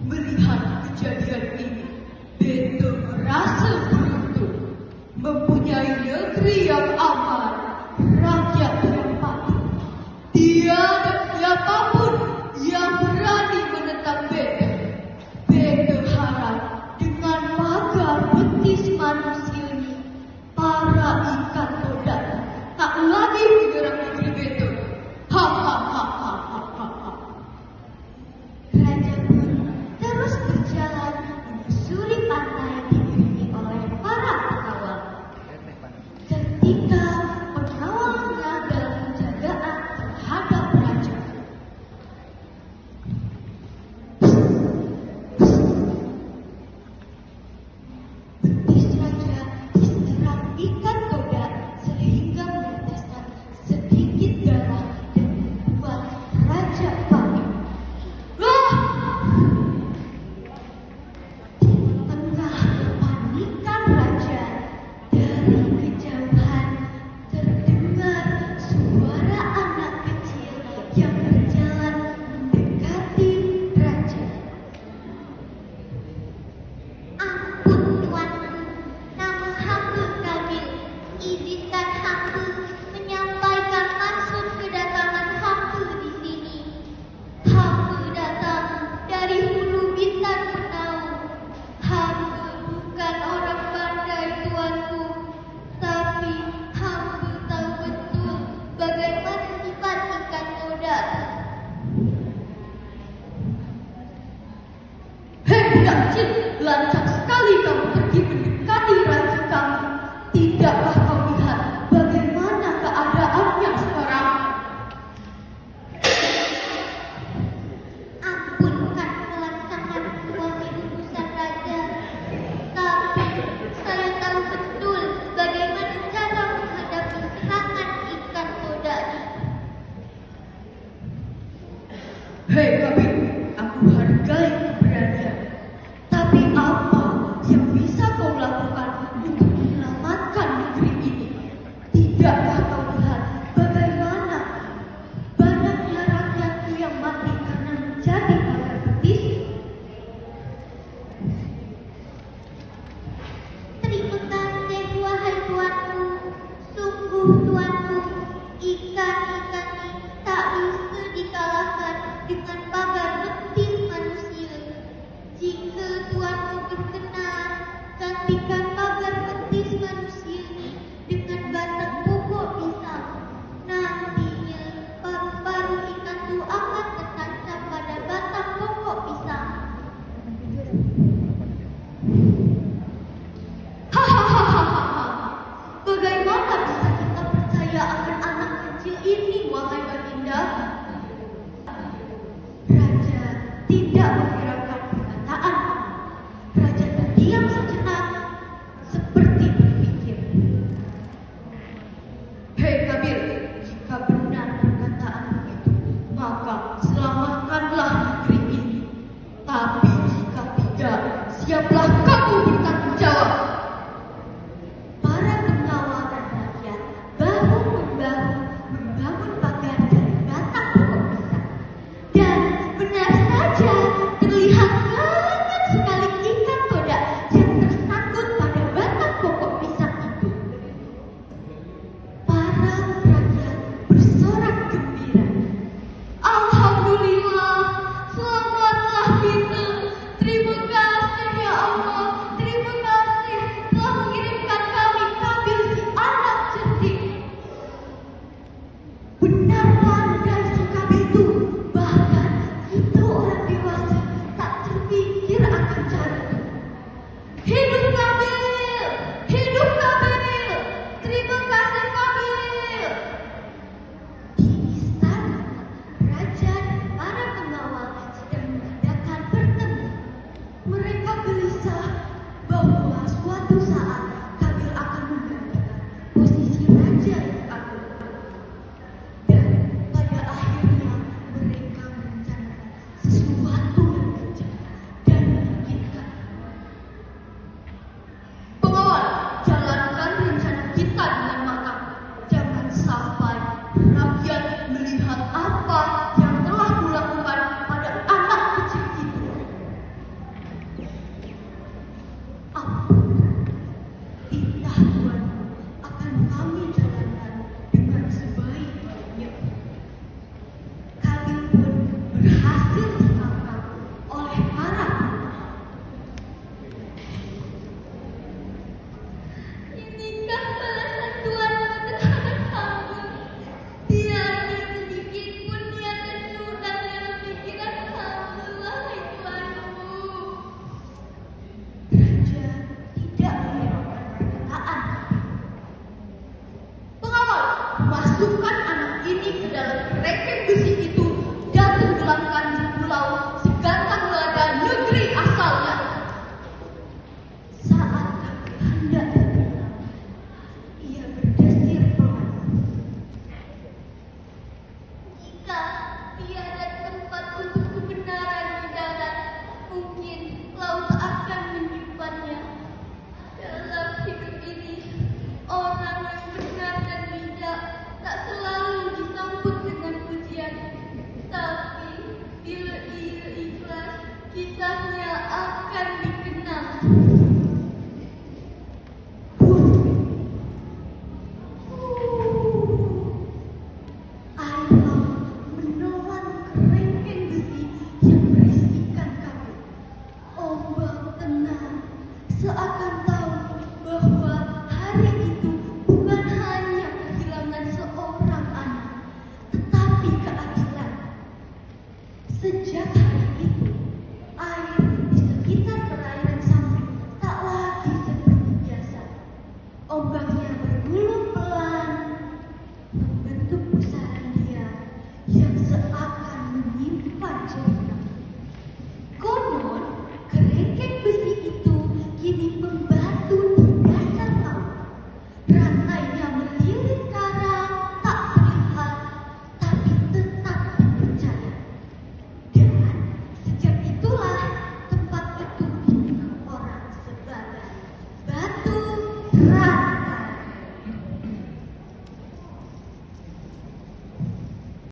Melihat kejadian ini, Beto merasa beruntung mempunyai negeri yang aman, rakyat yang patuh. Tiada siapapun yang berani menentang Beto. Beto harap dengan pagar betis manusia ini, para ikan todak tak lagi menyerang negeri Beto. Ha ha ha ha ha ha ha. Raja pun terus berjalan menyusuri pantai diiringi oleh para pengawal. Ketika pengawalnya dalam penjagaan terhadap raja, betis raja diserang ikan todak sehingga meneteskan sedikit darah dan membuat raja panik. Tengah kepanikan raja, dari kejauhan terdengar suara anak kecil yang berjalan mendekati raja. Ampun tuanku, nama hamba Kabil. Izinkan hamba menyampaikan maksud kedatangan hamba di sini. Hamba datang dari hulu bintang Penau. Hamba bukan orang pandai tuanku, tapi hamba tahu betul bagaimana sifat ikan todak. Hei budak kecil, lancang sekali kamu pergi mendekati raja kami. Tidakkah kau lihat bagaimana keadaannya sekarang? Ampunkan kelangsangan wahai utusan raja, tapi saya tahu betul bagaimana cara menghadapi serangan ikan todak. Hei Kabil, aku hargai keberanian. Tapi apa yang bisa kau lakukan untuk menyelamatkan negeri ini? Tidakkah kau lihat bagaimana banyaknya rakyatku yang mati karena menjadi pagar betis? Terima kasih wahai tuanku. Sungguh tuanku, ikan-ikan ini tak bisa dikalahkan dengan pagar betis manusia. Jika tuanku berkenan, gantikan pagar betis manusia ini dengan batang pokok pisang. Nantinya paru-paru ikan itu akan tertancap pada batang pokok pisang. Hahaha. Bagaimana bisa kita percaya akan anak kecil ini, wahai Baginda? Raja tidak menghiraukan perkataan. Raja terdiam sejenak, seperti berpikir. Hei Kabil, jika benar perkataan itu, maka selamatkanlah negeri ini. Tapi jika tidak, siaplah kamu bertanggung jawab. Para pengawal dan rakyat bahu-membahu membangun pagar dari batang pokok pisang. Dan benar saja terlihat banyak sekali ikan todak yang tersangkut pada batang pokok pisang itu. Para rakyat bersorak gembira. Alhamdulillah, selamatlah kita. Terima kasih ya Allah. Terima kasih telah mengirimkan kami Kabil si anak cerdik. Benar pandai si Kabil itu. Bahkan kita orang dewasa tak terpikir akan cara itu. Hidup Kabil! Hidup Kabil! Terima kasih Kabil! Di istana, raja dan para pengawal sedang mengadakan pertemuan. Mereka gelisah bahwa suatu saat Kabil akan menggantikan posisi raja yang agung. Dan pada akhirnya mereka merencanakan sesuatu yang kejam dan menyakitkan. akan dikenal. Air laut menelan kerengkeng besi yang berisikan kabut. Ombak tenang seakan